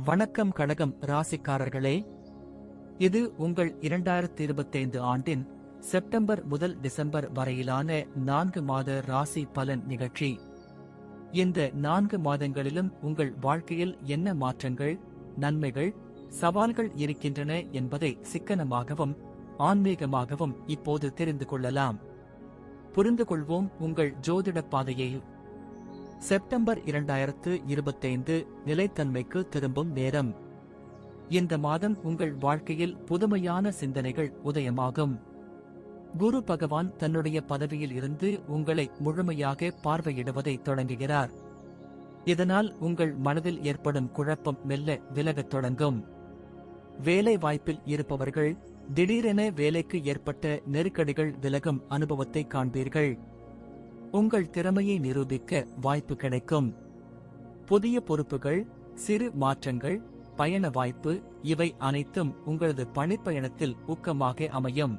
வணக்கம் கடகம் ராசிக்காரர்களே, இது உங்கள் 2025 ஆண்டின் செப்டம்பர் முதல் டிசம்பர் வரையிலான 4 மாத ராசி பலன் நிகழ்ச்சி. இந்த 4 மாதங்களிலும் உங்கள் வாழ்க்கையில் என்ன மாற்றங்கள், நன்மைகள், சவால்கள் இருக்கின்றன என்பதை சிக்கனமாகவும் ஆன்மீகமாகவும் இப்போது தெரிந்து கொள்ளலாம். புரிந்து கொள்வோம் உங்கள் ஜோதிட பாதையை. செப்டம்பர் 2025 நிலைத்தன்மைக்கு திரும்பும் நேரம். இந்த மாதம் உங்கள் வாழ்க்கையில் புதுமையான சிந்தனைகள் உதயமாகும். குரு பகவான் தன்னுடைய பதவியில் இருந்து உங்களை முழுமையாக பார்வையிடுவதை தொடங்குகிறார். இதனால் உங்கள் மனதில் ஏற்படும் குழப்பம் மெல்ல விலகத் தொடங்கும். வேலை வாய்ப்பில் இருப்பவர்கள் திடீரென வேலைக்கு ஏற்பட்ட நெருக்கடிகள் விலகும் அனுபவத்தை காண்பீர்கள். உங்கள் திறமையை நிரூபிக்க வாய்ப்பு கிடைக்கும். புதிய பொறுப்புகள், சிறு மாற்றங்கள், பயண வாய்ப்பு இவை அனைத்தும் உங்களது பணிப்பயணத்தில் ஊக்கமாக அமையும்.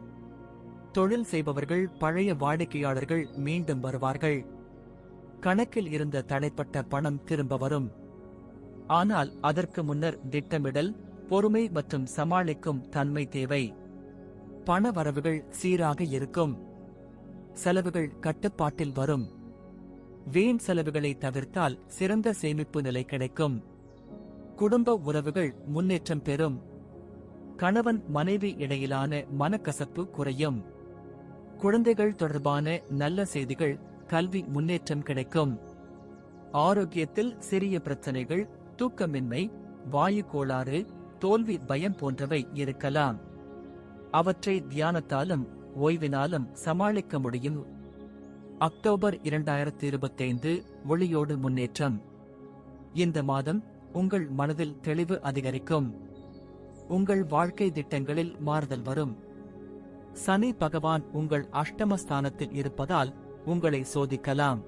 தொழில் செய்பவர்கள் பழைய வாடிக்கையாளர்கள் மீண்டும் வருவார்கள். கணக்கில் இருந்த தடைப்பட்ட பணம் திரும்ப வரும். ஆனால் அதற்கு முன்னர் திட்டமிடல், பொறுமை மற்றும் சமாளிக்கும் தன்மை தேவை. பண வரவுகள் சீராக இருக்கும். செலவுகள் கட்டுப்பாட்டில் வரும். வீண் செலவுகளை தவிர்த்தால் சிறந்த சேமிப்பு நிலை கிடைக்கும். குடும்ப உறவுகள் முன்னேற்றம் பெறும். கணவன் மனைவி இடையிலான மனக்கசப்பு குறையும். குழந்தைகள் தொடர்பான நல்ல செய்திகள், கல்வி முன்னேற்றம் கிடைக்கும். ஆரோக்கியத்தில் சிறிய பிரச்சனைகள், தூக்கமின்மை, வாயு கோளாறு, தோல்வி பயம் போன்றவை இருக்கலாம். அவற்றை தியானத்தாலும் ஓய்வினாலும் சமாளிக்க முடியும். அக்டோபர் 2025 ஒளியோடு முன்னேற்றம். இந்த மாதம் உங்கள் மனதில் தெளிவு அதிகரிக்கும். உங்கள் வாழ்க்கை திட்டங்களில் மாறுதல் வரும். சனி பகவான் உங்கள் அஷ்டமஸ்தானத்தில் இருப்பதால் உங்களை சோதிக்கலாம்.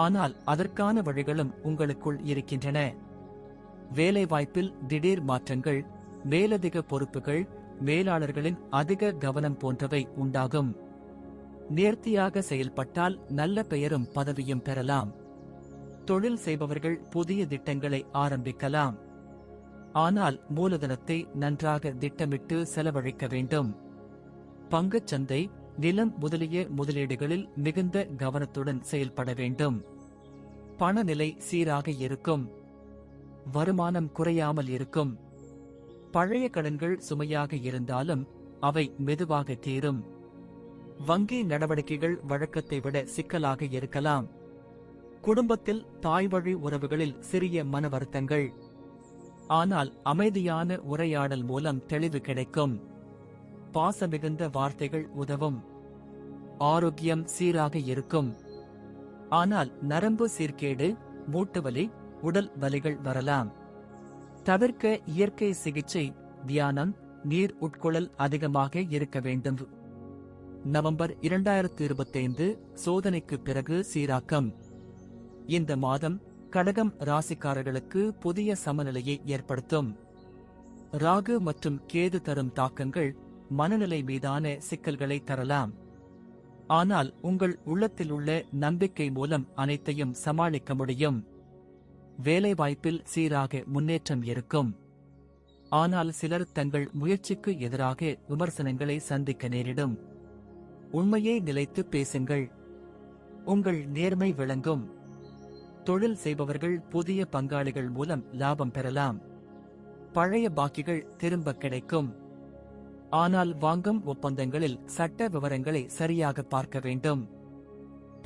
ஆனால் அதற்கான வழிகளும் உங்களுக்குள் இருக்கின்றன. வேலைவாய்ப்பில் திடீர் மாற்றங்கள், மேலதிக பொறுப்புகள், மேலாளர்களின் அதிக கவனம் போன்றவை உண்டாகும். நேர்த்தியாக செயல்பட்டால் நல்ல பெயரும் பதவியும் பெறலாம். தொழில் செய்பவர்கள் புதிய திட்டங்களை ஆரம்பிக்கலாம். ஆனால் மூலதனத்தை நன்றாக திட்டமிட்டு செலவழிக்க வேண்டும். பங்குச்சந்தை, நிலம் முதலிய முதலீடுகளில் மிகுந்த கவனத்துடன் செயல்பட வேண்டும். பணநிலை சீராக இருக்கும். வருமானம் குறையாமல் இருக்கும். பழைய கடன்கள் சுமையாக இருந்தாலும் அவை மெதுவாக தீரும். வங்கி நடவடிக்கைகள் வழக்கத்தை விட சிக்கலாக இருக்கலாம். குடும்பத்தில் தாய்வழி உறவுகளில் சிறிய மன வருத்தங்கள். ஆனால் அமைதியான உரையாடல் மூலம் தெளிவு கிடைக்கும். பாசமிகுந்த வார்த்தைகள் உதவும். ஆரோக்கியம் சீராக இருக்கும். ஆனால் நரம்பு சீர்கேடு, மூட்டுவலி, உடல் வலிகள் வரலாம். தவிர்க்க இயற்கை சிகிச்சை, தியானம், நீர் உட்கொள்ளல் அதிகமாக இருக்க வேண்டும். நவம்பர் 2025 சோதனைக்கு பிறகு சீராக்கம். இந்த மாதம் கடகம் ராசிக்காரர்களுக்கு புதிய சமநிலையை ஏற்படுத்தும். ராகு மற்றும் கேது தரும் தாக்கங்கள் மனநிலை மீதான சிக்கல்களை தரலாம். ஆனால் உங்கள் உள்ளத்தில் உள்ள நம்பிக்கை மூலம் அனைத்தையும் சமாளிக்க முடியும். வேலைவாய்ப்பில் சீராக முன்னேற்றம் இருக்கும். ஆனால் சிலர் தங்கள் முயற்சிக்கு எதிராக விமர்சனங்களை சந்திக்க நேரிடும். உண்மையை நிலைத்து பேசுங்கள். உங்கள் நேர்மை விளங்கும். தொழில் செய்பவர்கள் புதிய பங்காளிகள் மூலம் லாபம் பெறலாம். பழைய பாக்கிகள் திரும்ப கிடைக்கும். ஆனால் வாங்கும் ஒப்பந்தங்களில் சட்ட விவரங்களை சரியாக பார்க்க வேண்டும்.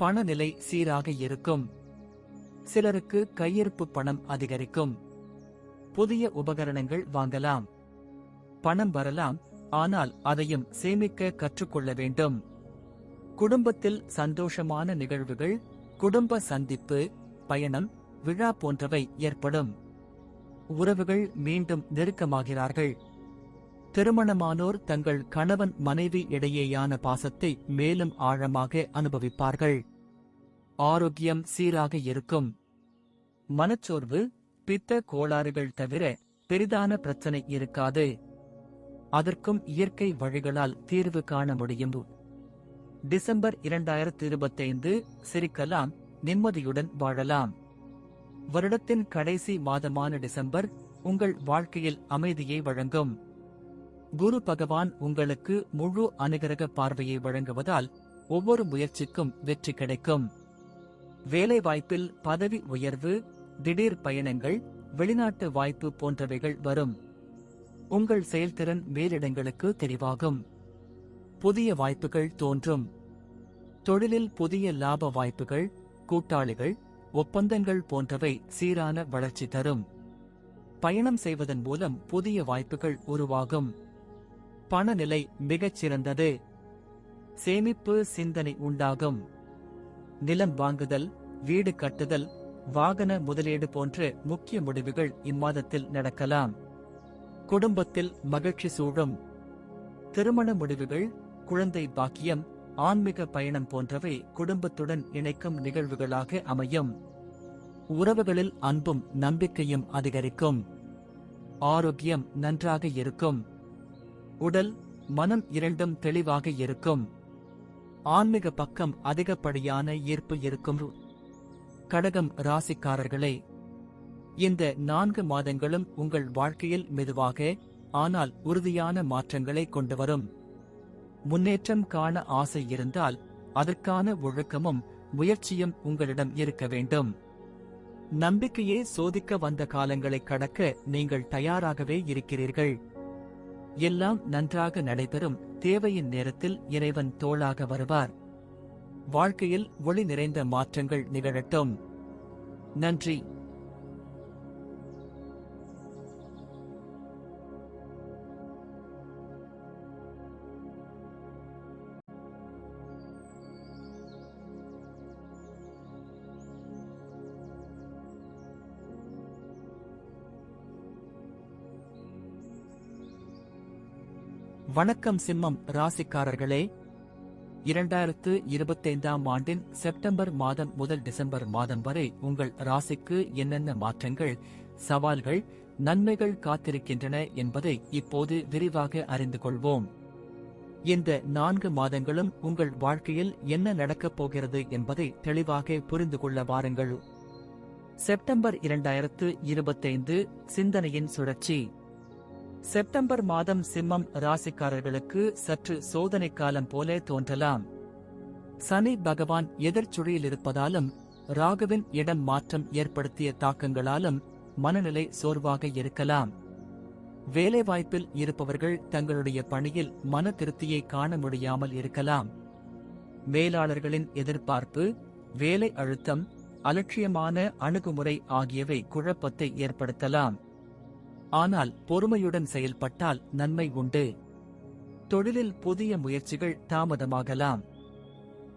பணநிலை சீராக இருக்கும். சிலருக்கு கையிருப்பு பணம் அதிகரிக்கும். புதிய உபகரணங்கள் வாங்கலாம். பணம் வரலாம், ஆனால் அதையும் சேமிக்க கற்றுக்கொள்ள வேண்டும். குடும்பத்தில் சந்தோஷமான நிகழ்வுகள், குடும்ப சந்திப்பு, பயணம், விழா போன்றவை ஏற்படும். உறவுகள் மீண்டும் நெருக்கமாகிறார்கள். திருமணமானோர் தங்கள் கணவன் மனைவி இடையேயான பாசத்தை மேலும் ஆழமாக அனுபவிப்பார்கள். ஆரோக்கியம் சீராக இருக்கும். மனச்சோர்வு, பித்த கோளாறுகள் தவிர பெரிதான பிரச்சனை இருக்காது. அதற்கும் இயற்கை வழிகளால் தீர்வு காண முடியும். டிசம்பர் 2025 சிரிக்கலாம், நிம்மதியுடன் வாழலாம். வருடத்தின் கடைசி மாதமான டிசம்பர் உங்கள் வாழ்க்கையில் அமைதியை வழங்கும். குரு பகவான் உங்களுக்கு முழு அனுகிரக பார்வையை வழங்குவதால் ஒவ்வொரு முயற்சிக்கும் வெற்றி கிடைக்கும். வேலைவாய்ப்பில் பதவி உயர்வு, திடீர் பயணங்கள், வெளிநாட்டு வாய்ப்பு போன்றவைகள் வரும். உங்கள் செயல்திறன் மேலிடங்களுக்கு தெரிவாகும். புதிய வாய்ப்புகள் தோன்றும். தொழிலில் புதிய லாப வாய்ப்புகள், கூட்டாளிகள், ஒப்பந்தங்கள் போன்றவை சீரான வளர்ச்சி தரும். பயணம் செய்வதன் மூலம் புதிய வாய்ப்புகள் உருவாகும். பணநிலை மிகச் சிறந்தது. சேமிப்பு சிந்தனை உண்டாகும். நிலம் வாங்குதல், வீடு கட்டுதல், வாகன முதலீடு போன்ற முக்கிய முடிவுகள் இம்மாதத்தில் நடக்கலாம். குடும்பத்தில் மகிழ்ச்சி சூழும். திருமண முடிவுகள், குழந்தை பாக்கியம், ஆன்மீக பயணம் போன்றவை குடும்பத்துடன் இணைக்கும் நிகழ்வுகளாக அமையும். உறவுகளில் அன்பும் நம்பிக்கையும் அதிகரிக்கும். ஆரோக்கியம் நன்றாக இருக்கும். உடல், மனம் இரண்டும் தெளிவாக இருக்கும். ஆன்மீக பக்கம் அதிகப்படியான ஈர்ப்பு இருக்கும். கடகம் ராசிக்காரர்களே, இந்த 4 மாதங்களும் உங்கள் வாழ்க்கையில் மெதுவாக ஆனால் உறுதியான மாற்றங்களை கொண்டு வரும். முன்னேற்றம் காண ஆசை இருந்தால் அதற்கான ஒழுக்கமும் முயற்சியும் உங்களிடம் இருக்க வேண்டும். நம்பிக்கையே சோதிக்க வந்த காலங்களை கடக்க நீங்கள் தயாராகவே இருக்கிறீர்கள். எல்லாம் நன்றாக நடைபெறும். தேவையின் நேரத்தில் இறைவன் தோளாக வருவார். வாழ்க்கையில் ஒளி நிறைந்த மாற்றங்கள் நிகழட்டும். நன்றி. வணக்கம் சிம்மம் ராசிக்காரர்களே, 2025ஆம் ஆண்டின் செப்டம்பர் மாதம் முதல் டிசம்பர் மாதம் வரை உங்கள் ராசிக்கு என்னென்ன மாற்றங்கள், சவால்கள், நன்மைகள் காத்திருக்கின்றன என்பதை இப்போது விரிவாக அறிந்து கொள்வோம். இந்த 4 மாதங்களும் உங்கள் வாழ்க்கையில் என்ன நடக்கப் போகிறது என்பதை தெளிவாக புரிந்து கொள்ள வாருங்கள். செப்டம்பர் 2025 சிந்தனையின் சுழற்சி. செப்டம்பர் மாதம் சிம்மம் ராசிக்காரர்களுக்கு சற்று சோதனை காலம் போல தோன்றலாம். சனி பகவான் எதிர்ச்சுழியில் இருப்பதாலும் ராகுவின் இடம் மாற்றம் ஏற்படுத்திய தாக்கங்களாலும் மனநிலை சோர்வாக இருக்கலாம். வேலைவாய்ப்பில் இருப்பவர்கள் தங்களுடைய பணியில் மன திருப்தியை காண முடியாமல் இருக்கலாம். மேலாளர்களின் எதிர்பார்ப்பு, வேலை அழுத்தம், அலட்சியமான அணுகுமுறை ஆகியவை குழப்பத்தை ஏற்படுத்தலாம். ஆனால் பொறுமையுடன் செயல்பட்டால் நன்மை உண்டு. தொழிலில் புதிய முயற்சிகள் தாமதமாகலாம்.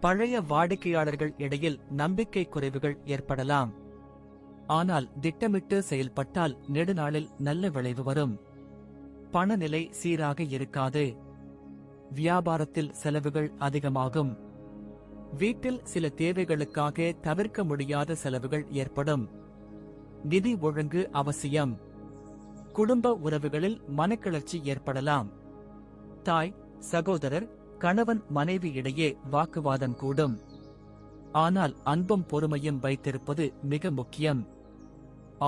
பழைய வாடிக்கையாளர்கள் இடையில் நம்பிக்கை குறைவுகள் ஏற்படலாம். ஆனால் திட்டமிட்டு செயல்பட்டால் நெடுநாளில் நல்ல விளைவு வரும். பணநிலை சீராக இருக்காது. வியாபாரத்தில் செலவுகள் அதிகமாகும். வீட்டில் சில தேவைகளுக்காக தவிர்க்க முடியாத செலவுகள் ஏற்படும். நிதி ஒழுங்கு அவசியம். குடும்ப உறவுகளில் மனக்கிளர்ச்சி ஏற்படலாம். தாய், சகோதரர், கணவன் மனைவி இடையே வாக்குவாதம் கூடும். ஆனால் அன்பும் பொறுமையும் வைத்திருப்பது மிக முக்கியம்.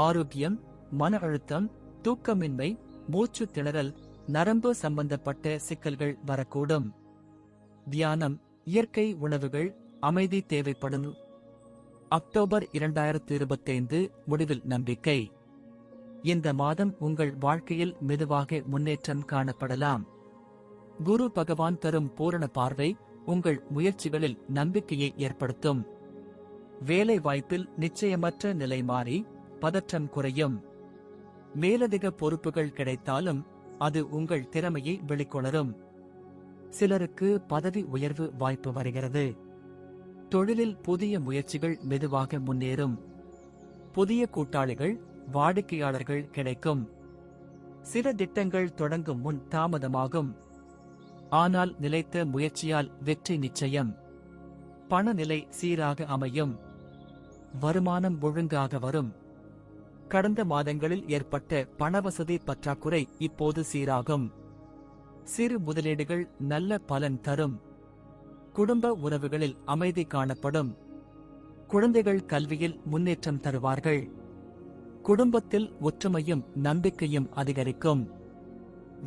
ஆரோக்கியம், மன அழுத்தம், தூக்கமின்மை, மூச்சு திணறல், நரம்பு சம்பந்தப்பட்ட சிக்கல்கள் வரக்கூடும். தியானம், இயற்கை உணவுகள், அமைதி தேவைப்படும். அக்டோபர் 2025 முடிவில் நம்பிக்கை. இந்த மாதம் உங்கள் வாழ்க்கையில் மெதுவாக முன்னேற்றம் காணப்படலாம். குரு பகவான் தரும் பூரண பார்வை உங்கள் முயற்சிகளில் நம்பிக்கையை ஏற்படுத்தும். வேலை வாய்ப்பில் நிச்சயமற்ற நிலை மாறி பதற்றம் குறையும். மேலதிக பொறுப்புகள் கிடைத்தாலும் அது உங்கள் திறமையை வெளிக்கொணரும். சிலருக்கு பதவி உயர்வு வாய்ப்பு வருகிறது. தொழிலில் புதிய முயற்சிகள் மெதுவாக முன்னேறும். புதிய கூட்டாளிகள், வாடிக்கையாளர்கள் கிடைக்கும். சில திட்டங்கள் தொடங்கும் முன் தாமதமாகும். ஆனால் நிலைத்த முயற்சியால் வெற்றி நிச்சயம். பணநிலை சீராக அமையும். வருமானம் ஒழுங்காக வரும். கடந்த மாதங்களில் ஏற்பட்ட பணவசதி பற்றாக்குறை இப்போது சீராகும். சிறு முதலீடுகள் நல்ல பலன் தரும். குடும்ப உறவுகளில் அமைதி காணப்படும். குழந்தைகள் கல்வியில் முன்னேற்றம் தருவார்கள். குடும்பத்தில் ஒற்றுமையும் நம்பிக்கையும் அதிகரிக்கும்.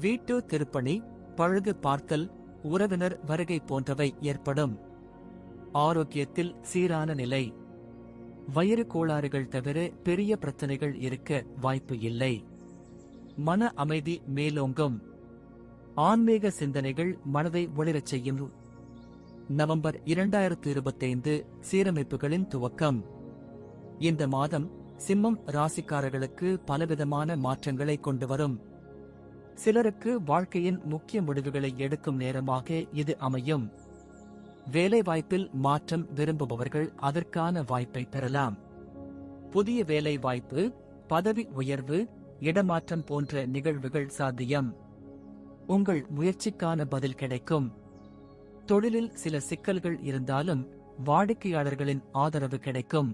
வீட்டு திருப்பணி, பழுது பார்த்தல், உறவினர் வருகை போன்றவை ஏற்படும். ஆரோக்கியத்தில் சீரான நிலை. வயிறு கோளாறுகள் தவிர பெரிய பிரச்சனைகள் இருக்க வாய்ப்பு இல்லை. மன அமைதி மேலோங்கும். ஆன்மீக சிந்தனைகள் மனதை ஒளிரச் செய்யும். நவம்பர் 2025 சீரமைப்புகளின் துவக்கம். இந்த மாதம் சிம்மம் ராசிக்காரர்களுக்கு பலவிதமான மாற்றங்களை கொண்டு வரும். சிலருக்கு வாழ்க்கையின் முக்கிய முடிவுகளை எடுக்கும் நேரமாக இது அமையும். வேலைவாய்ப்பில் மாற்றம் விரும்புபவர்கள் அதற்கான வாய்ப்பை பெறலாம். புதிய வேலை வாய்ப்பு, பதவி உயர்வு, இடமாற்றம் போன்ற நிகழ்வுகள் சாத்தியம். உங்கள் முயற்சிக்கான பதில் கிடைக்கும். தொழிலில் சில சிக்கல்கள் இருந்தாலும் வாடிக்கையாளர்களின் ஆதரவு கிடைக்கும்.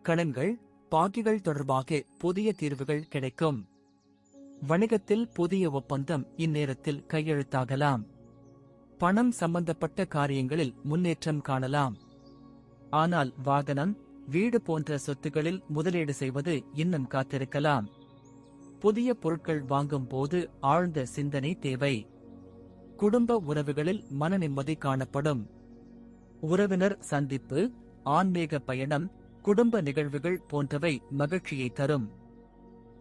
கடன்கள், பாக்கிகள் தொடர்பாக புதிய தீர்வுகள் கிடைக்கும். வணிகத்தில் புதிய ஒப்பந்தம் இந்நேரத்தில் கையெழுத்தாகலாம். பணம் சம்பந்தப்பட்ட காரியங்களில் முன்னேற்றம் காணலாம். ஆனால் வாகனம், வீடு போன்ற சொத்துகளில் முதலீடு செய்வது இன்னும் காத்திருக்கலாம். புதிய பொருட்கள் வாங்கும் போது ஆழ்ந்த சிந்தனை தேவை. குடும்ப உறவுகளில் மன நிம்மதி காணப்படும். உறவினர் சந்திப்பு, ஆன்மீக பயணம், குடும்ப நிகழ்வுகள் போன்றவை மகிழ்ச்சியை தரும்.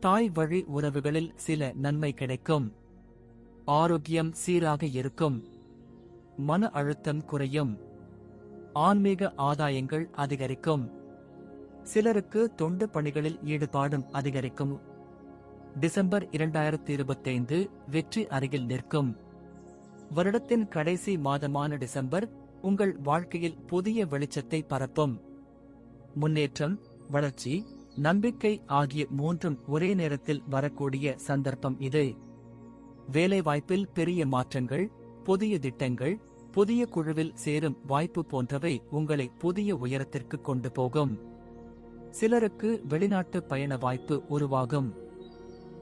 தாய் வழி உறவுகளில் சில நன்மை கிடைக்கும். ஆரோக்கியம் சீராக இருக்கும். மன அழுத்தம் குறையும். ஆன்மீக ஆதாயங்கள் அதிகரிக்கும். சிலருக்கு தொண்டு பணிகளில் ஈடுபாடும் அதிகரிக்கும். டிசம்பர் 2025 வெற்றி அருகில் நிற்கும். வருடத்தின் கடைசி மாதமான டிசம்பர் உங்கள் வாழ்க்கையில் புதிய வெளிச்சத்தை பரப்பும். முன்னேற்றம், வளர்ச்சி, நம்பிக்கை ஆகிய மூன்றும் ஒரே நேரத்தில் வரக்கூடிய சந்தர்ப்பம் இது. வேலைவாய்ப்பில் பெரிய மாற்றங்கள், புதிய திட்டங்கள், புதிய குழுவில் சேரும் வாய்ப்பு போன்றவை உங்களை புதிய உயரத்திற்கு கொண்டு போகும். சிலருக்கு வெளிநாட்டு பயண வாய்ப்பு உருவாகும்.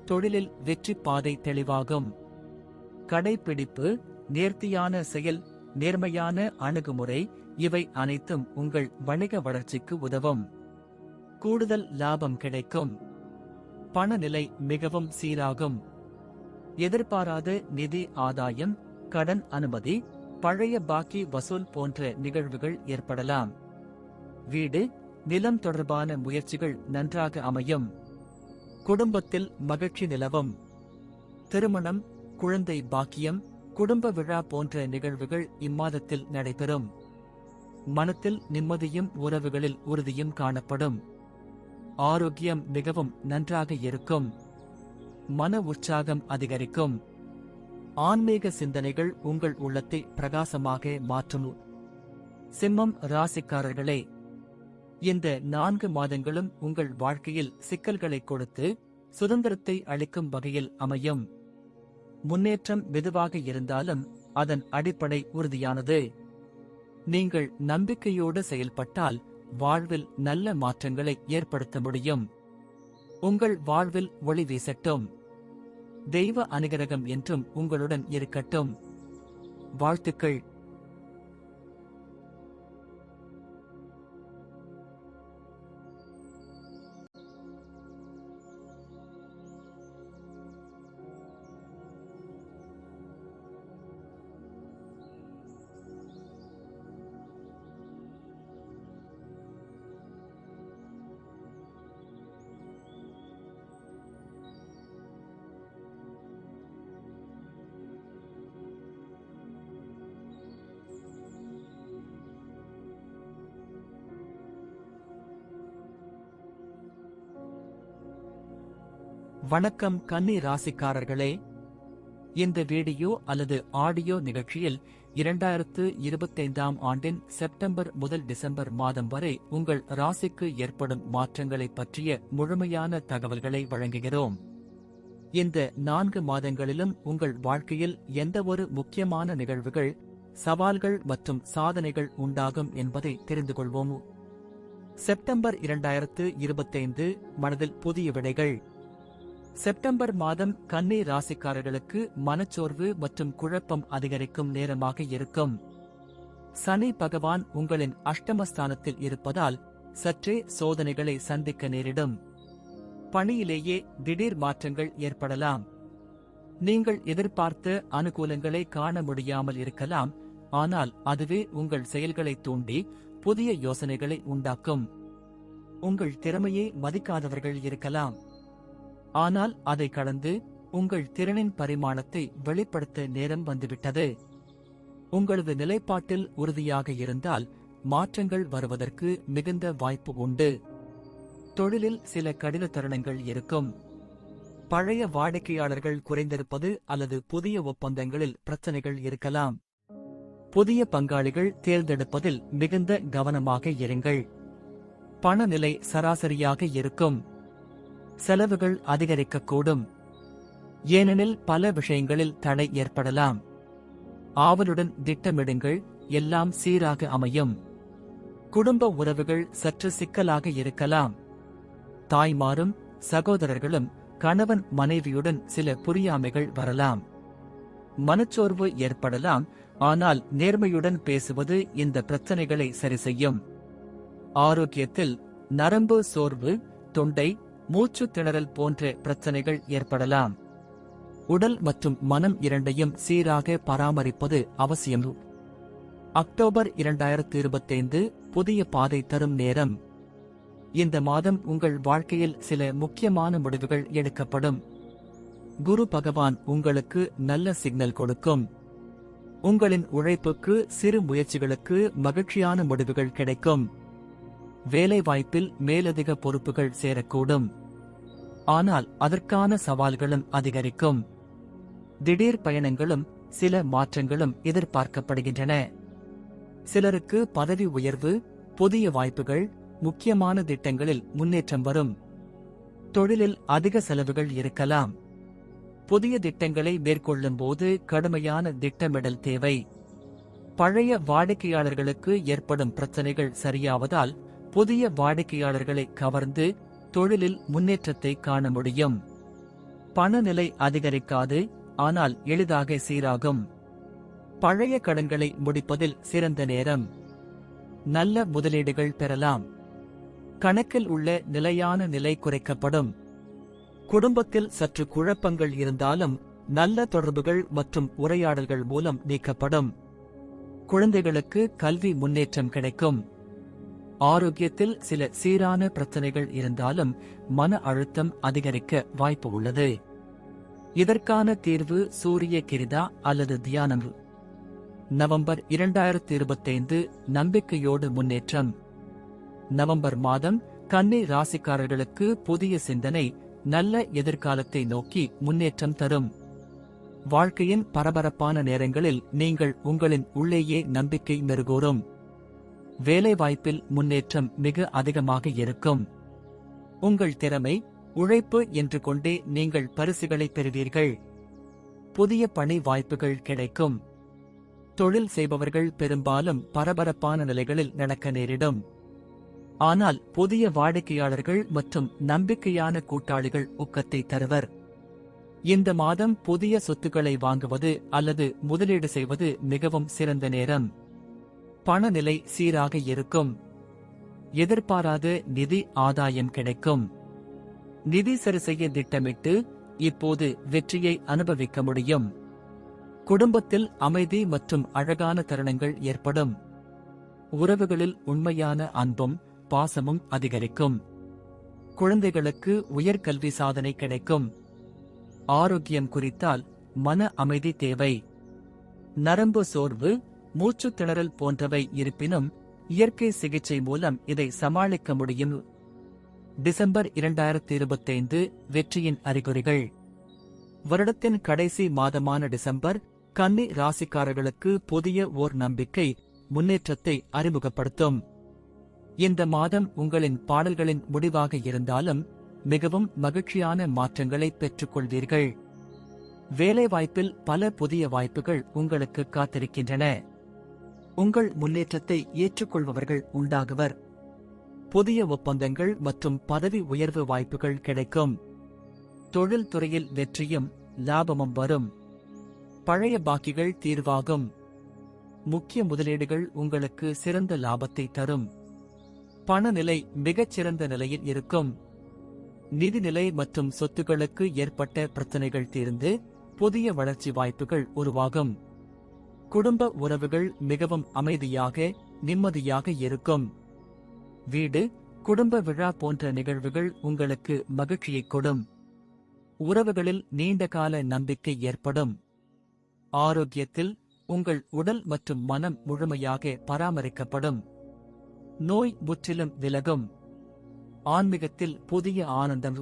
தொழிலில் வெற்றி பாதை தெளிவாகும். கடைப்பிடிப்பு, நேர்த்தியான செயல், நேர்மையான அணுகுமுறை இவை அனைத்தும் உங்கள் வணிக வளர்ச்சிக்கு உதவும். கூடுதல் லாபம் கிடைக்கும். பணநிலை மிகவும் சீராகும். எதிர்பாராத நிதி ஆதாயம், கடன் அனுமதி, பழைய பாக்கி வசூல் போன்ற நிகழ்வுகள் ஏற்படலாம். வீடு, நிலம் தொடர்பான முயற்சிகள் நன்றாக அமையும். குடும்பத்தில் மகிழ்ச்சி நிலவும். திருமணம், குழந்தை பாக்கியம், குடும்ப விழா போன்ற நிகழ்வுகள் இம்மாதத்தில் நடைபெறும். மனத்தில் நிம்மதியும் உறவுகளில் உறுதியும் காணப்படும். ஆரோக்கியம் மிகவும் நன்றாக இருக்கும். மன உற்சாகம் அதிகரிக்கும். ஆன்மீக சிந்தனைகள் உங்கள் உள்ளத்தை பிரகாசமாக மாற்றும். சிம்மம் ராசிக்காரர்களே, இந்த 4 மாதங்களும் உங்கள் வாழ்க்கையில் சிக்கல்களை கொடுத்து சுதந்திரத்தை அளிக்கும் வகையில் அமையும். முன்னேற்றம் மெதுவாக இருந்தாலும் அதன் அடிப்படை உறுதியானது. நீங்கள் நம்பிக்கையோடு செயல்பட்டால் வாழ்வில் நல்ல மாற்றங்களை ஏற்படுத்த முடியும். உங்கள் வாழ்வில் ஒளி வீசட்டும். தெய்வ அனுகிரகம் என்றும் உங்களுடன் இருக்கட்டும். வாழ்த்துக்கள். வணக்கம் கன்னி ராசிக்காரர்களே, இந்த வீடியோ அல்லது ஆடியோ நிகழ்ச்சியில் 2025ஆம் ஆண்டின் செப்டம்பர் முதல் டிசம்பர் மாதம் வரை உங்கள் ராசிக்கு ஏற்படும் மாற்றங்களை பற்றிய முழுமையான தகவல்களை வழங்குகிறோம். இந்த 4 மாதங்களிலும் உங்கள் வாழ்க்கையில் எந்தவொரு முக்கியமான நிகழ்வுகள், சவால்கள் மற்றும் சாதனைகள் உண்டாகும் என்பதை தெரிந்து கொள்வோம். செப்டம்பர் 2025 மனதில் புதிய விடைகள். செப்டம்பர் மாதம் கன்னி ராசிக்காரர்களுக்கு மனச்சோர்வு மற்றும் குழப்பம் அதிகரிக்கும் நேரமாக இருக்கும். சனி பகவான் உங்களின் அஷ்டமஸ்தானத்தில் இருப்பதால் சற்றே சோதனைகளை சந்திக்க நேரிடும். பணியிலேயே திடீர் மாற்றங்கள் ஏற்படலாம். நீங்கள் எதிர்பார்த்த அனுகூலங்களை காண முடியாமல் இருக்கலாம், ஆனால் அதுவே உங்கள் செயல்களை தூண்டி புதிய யோசனைகளை உண்டாக்கும். உங்கள் திறமையை மதிக்காதவர்கள் இருக்கலாம், ஆனால் அதை கடந்து உங்கள் திறனின் பரிமாணத்தை வெளிப்படுத்த நேரம் வந்துவிட்டது. உங்களது நிலைப்பாட்டில் உறுதியாக இருந்தால் மாற்றங்கள் வருவதற்கு மிகுந்த வாய்ப்பு உண்டு. தொழிலில் சில கடின தருணங்கள் இருக்கும். பழைய வாடிக்கையாளர்கள் குறைந்திருப்பது அல்லது புதிய ஒப்பந்தங்களில் பிரச்சனைகள் இருக்கலாம். புதிய பங்காளிகள் தேர்ந்தெடுப்பதில் மிகுந்த கவனமாக இருங்கள். பணநிலை சராசரியாக இருக்கும். செலவுகள் அதிகரிக்கக்கூடும், ஏனெனில் பல விஷயங்களில் தடை ஏற்படலாம். ஆவலுடன் திட்டமிடுங்கள், எல்லாம் சீராக அமையும். குடும்ப உறவுகள் சற்று சிக்கலாக இருக்கலாம். தாய்மாரும் சகோதரர்களும் கணவன் மனைவியுடன் சில புரியாமைகள் வரலாம். மனச்சோர்வு ஏற்படலாம், ஆனால் நேர்மையுடன் பேசுவது இந்த பிரச்சனைகளை சரிசெய்யும். ஆரோக்கியத்தில் நரம்பு சோர்வு, தொண்டை, மூச்சு திணறல் போன்ற பிரச்சனைகள் ஏற்படலாம். உடல் மற்றும் மனம் இரண்டையும் சீராக பராமரிப்பது அவசியம். அக்டோபர் 2025 புதிய பாதை தரும் நேரம். இந்த மாதம் உங்கள் வாழ்க்கையில் சில முக்கியமான முடிவுகள் எடுக்கப்படும். குரு பகவான் உங்களுக்கு நல்ல சிக்னல் கொடுக்கும். உங்களின் உழைப்புக்கு, சிறு முயற்சிகளுக்கு மகிழ்ச்சியான முடிவுகள் கிடைக்கும். வேலைவாய்ப்பில் மேலதிக பொறுப்புகள் சேரக்கூடும், ஆனால் அதற்கான சவால்களும் அதிகரிக்கும். திடீர் பயணங்களும் சில மாற்றங்களும் எதிர்பார்க்கப்படுகின்றன. சிலருக்கு பதவி உயர்வு, புதிய வாய்ப்புகள், முக்கியமான திட்டங்களில் முன்னேற்றம் வரும். தொழிலில் அதிக செலவுகள் இருக்கலாம். புதிய திட்டங்களை மேற்கொள்ளும் போது கடுமையான திட்டமிடல் தேவை. பழைய வாடிக்கையாளர்களுக்கு ஏற்படும் பிரச்சனைகள் சரியாவதால் புதிய வாடிக்கையாளர்களை கவர்ந்து தொழிலில் முன்னேற்றத்தை காண முடியும். பணநிலை அதிகரிக்காது, ஆனால் எளிதாக சீராகும். பழைய கடன்களை முடிப்பதில் சிறந்த நேரம். நல்ல முதலீடுகள் பெறலாம். கணக்கில் உள்ள நிலையான நிலை குறைக்கப்படும். குடும்பத்தில் சற்று குழப்பங்கள் இருந்தாலும் நல்ல தொடர்புகள் மற்றும் உரையாடல்கள் மூலம் நீக்கப்படும். குழந்தைகளுக்கு கல்வி முன்னேற்றம் கிடைக்கும். ஆரோக்கியத்தில் சில சீரான பிரச்சனைகள் இருந்தாலும் மன அழுத்தம் அதிகரிக்க வாய்ப்பு உள்ளது. இதற்கான தீர்வு சூரிய கிரிதா அல்லது தியானம். நவம்பர் 2025 நம்பிக்கையோடு முன்னேற்றம். நவம்பர் மாதம் கன்னி ராசிக்காரர்களுக்கு புதிய சிந்தனை, நல்ல எதிர்காலத்தை நோக்கி முன்னேற்றம் தரும். வாழ்க்கையின் பரபரப்பான நேரங்களில் நீங்கள் உங்களின் உள்ளேயே நம்பிக்கை மெருகூறும். வேலைவாய்ப்பில் முன்னேற்றம் மிக அதிகமாக இருக்கும். உங்கள் திறமை, உழைப்பு என்று கொண்டே நீங்கள் பரிசுகளை பெறுவீர்கள். புதிய பணி வாய்ப்புகள் கிடைக்கும். தொழில் செய்பவர்கள் பெரும்பாலும் பரபரப்பான நிலைகளில் நடக்க நேரிடும். ஆனால் புதிய வாடிக்கையாளர்கள் மற்றும் நம்பிக்கையான கூட்டாளிகள் ஊக்கத்தை தருவர். இந்த மாதம் புதிய சொத்துக்களை வாங்குவது அல்லது முதலீடு செய்வது மிகவும் சிறந்த நேரம். பணநிலை சீராக இருக்கும். எதிர்பாராத நிதி ஆதாயம் கிடைக்கும். நிதி சரிசெய்ய திட்டமிட்டு இப்போது வெற்றியை அனுபவிக்க முடியும். குடும்பத்தில் அமைதி மற்றும் அழகான தருணங்கள் ஏற்படும். உறவுகளில் உண்மையான அன்பும் பாசமும் அதிகரிக்கும். குழந்தைகளுக்கு உயர்கல்வி சாதனை கிடைக்கும். ஆரோக்கியம் குறித்தால் மன அமைதி தேவை. நரம்பு சோர்வு, மூச்சு திணறல் போன்றவை இருப்பினும் இயற்கை சிகிச்சை மூலம் இதை சமாளிக்க முடியும். டிசம்பர் 2025 வெற்றியின் அறிகுறிகள். வருடத்தின் கடைசி மாதமான டிசம்பர் கன்னி ராசிக்காரர்களுக்கு புதிய ஓர் நம்பிக்கை, முன்னேற்றத்தை அறிமுகப்படுத்தும். இந்த மாதம் உங்களின் பாடல்களின் முடிவாக இருந்தாலும் மிகவும் மகிழ்ச்சியான மாற்றங்களை பெற்றுக்கொள்வீர்கள். வேலைவாய்ப்பில் பல புதிய வாய்ப்புகள் உங்களுக்கு காத்திருக்கின்றன. உங்கள் முன்னேற்றத்தை ஏற்றுக்கொள்பவர்கள் உண்டாகுவர். புதிய ஒப்பந்தங்கள் மற்றும் பதவி உயர்வு வாய்ப்புகள் கிடைக்கும். தொழில் துறையில் வெற்றியும் லாபமும் வரும். பழைய பாக்கிகள் தீர்வாகும். முக்கிய முதலீடுகள் உங்களுக்கு சிறந்த லாபத்தை தரும். பணநிலை மிகச்சிறந்த நிலையில் இருக்கும். நிதிநிலை மற்றும் சொத்துக்களுக்கு ஏற்பட்ட பிரச்சனைகள் தீர்ந்து புதிய வளர்ச்சி வாய்ப்புகள் உருவாகும். குடும்ப உறவுகள் மிகவும் அமைதியாக நிம்மதியாக இருக்கும். வீடு, குடும்ப விழா போன்ற நிகழ்வுகள் உங்களுக்கு மகிழ்ச்சியைக் கொடும். உறவுகளில் நீண்டகால நம்பிக்கை ஏற்படும். ஆரோக்கியத்தில் உங்கள் உடல் மற்றும் மனம் முழுமையாக பராமரிக்கப்படும். நோய் முற்றிலும் விலகும். ஆன்மீகத்தில் புதிய ஆனந்தம்.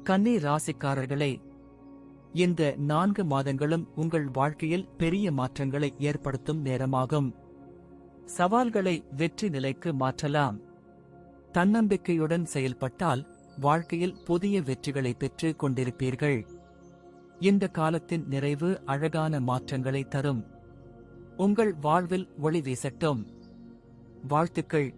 கன்னி ராசிக்காரர்களே, இந்த 4 மாதங்களும் உங்கள் வாழ்க்கையில் பெரிய மாற்றங்களை ஏற்படுத்தும் நேரமாகும். சவால்களை வெற்றி நிலைக்கு மாற்றலாம். தன்னம்பிக்கையுடன் செயல்பட்டால் வாழ்க்கையில் புதிய வெற்றிகளை பெற்றுக் கொண்டிருப்பீர்கள். இந்த காலத்தின் நிறைவு அழகான மாற்றங்களை தரும். உங்கள் வாழ்வில் ஒளி வீசட்டும். வாழ்த்துக்கள்.